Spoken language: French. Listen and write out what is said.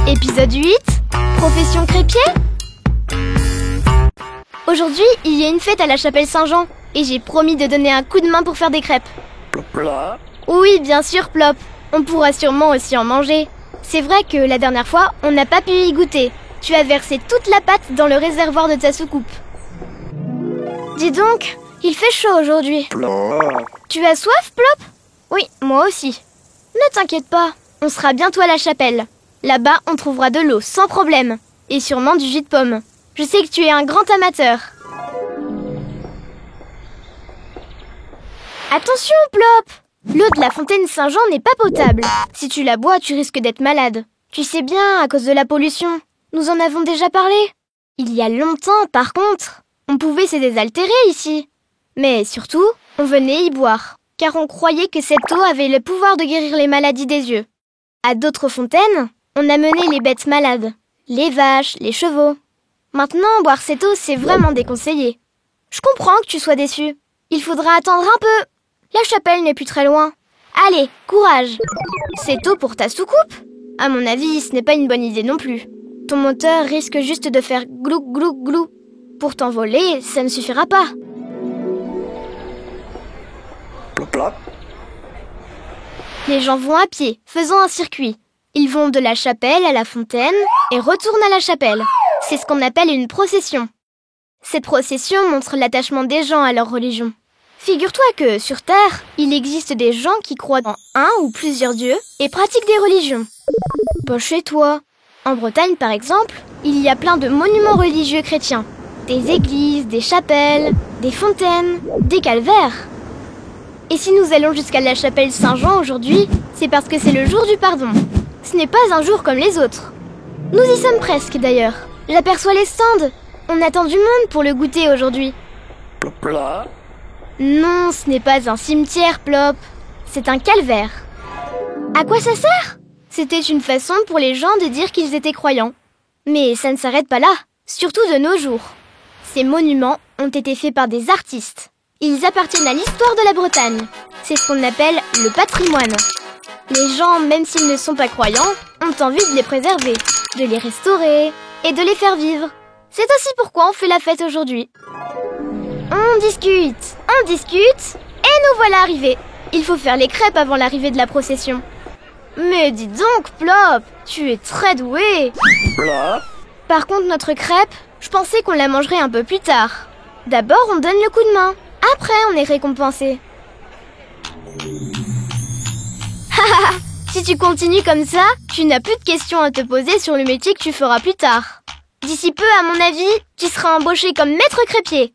Épisode 8, profession crépier. Aujourd'hui, il y a une fête à la chapelle Saint-Jean et j'ai promis de donner un coup de main pour faire des crêpes. Oui, bien sûr, Plop. On pourra sûrement aussi en manger. C'est vrai que la dernière fois, on n'a pas pu y goûter. Tu as versé toute la pâte dans le réservoir de ta soucoupe. Dis donc, il fait chaud aujourd'hui. Tu as soif, Plop? Oui, moi aussi. Ne t'inquiète pas, on sera bientôt à la chapelle. Là-bas, on trouvera de l'eau sans problème. Et sûrement du jus de pomme. Je sais que tu es un grand amateur. Attention, Plop! L'eau de la fontaine Saint-Jean n'est pas potable. Si tu la bois, tu risques d'être malade. Tu sais bien, à cause de la pollution. Nous en avons déjà parlé. Il y a longtemps, par contre, on pouvait se désaltérer ici. Mais surtout, on venait y boire. Car on croyait que cette eau avait le pouvoir de guérir les maladies des yeux. À d'autres fontaines, on amenait les bêtes malades. Les vaches, les chevaux. Maintenant, boire cette eau, c'est vraiment déconseillé. Je comprends que tu sois déçu. Il faudra attendre un peu. La chapelle n'est plus très loin. Allez, courage. Cette eau pour ta soucoupe? À mon avis, ce n'est pas une bonne idée non plus. Ton moteur risque juste de faire glou glou glou. Pour t'envoler, ça ne suffira pas. Les gens vont à pied, faisant un circuit. Ils vont de la chapelle à la fontaine et retournent à la chapelle. C'est ce qu'on appelle une procession. Cette procession montre l'attachement des gens à leur religion. Figure-toi que, sur Terre, il existe des gens qui croient en un ou plusieurs dieux et pratiquent des religions. Pas chez toi. En Bretagne, par exemple, il y a plein de monuments religieux chrétiens. Des églises, des chapelles, des fontaines, des calvaires. Et si nous allons jusqu'à la chapelle Saint-Jean aujourd'hui, c'est parce que c'est le jour du pardon. Ce n'est pas un jour comme les autres. Nous y sommes presque d'ailleurs. J'aperçois les stands. On attend du monde pour le goûter aujourd'hui. Non, ce n'est pas un cimetière, Plop. C'est un calvaire. À quoi ça sert? C'était une façon pour les gens de dire qu'ils étaient croyants. Mais ça ne s'arrête pas là, surtout de nos jours. Ces monuments ont été faits par des artistes. Ils appartiennent à l'histoire de la Bretagne. C'est ce qu'on appelle le patrimoine. Les gens, même s'ils ne sont pas croyants, ont envie de les préserver, de les restaurer et de les faire vivre. C'est aussi pourquoi on fait la fête aujourd'hui. On discute, et nous voilà arrivés. Il faut faire les crêpes avant l'arrivée de la procession. Mais dis donc, Plop, tu es très doué. Par contre, notre crêpe, je pensais qu'on la mangerait un peu plus tard. D'abord, on donne le coup de main. Après, on est récompensé. Si tu continues comme ça, tu n'as plus de questions à te poser sur le métier que tu feras plus tard. D'ici peu, à mon avis, tu seras embauché comme maître crépier.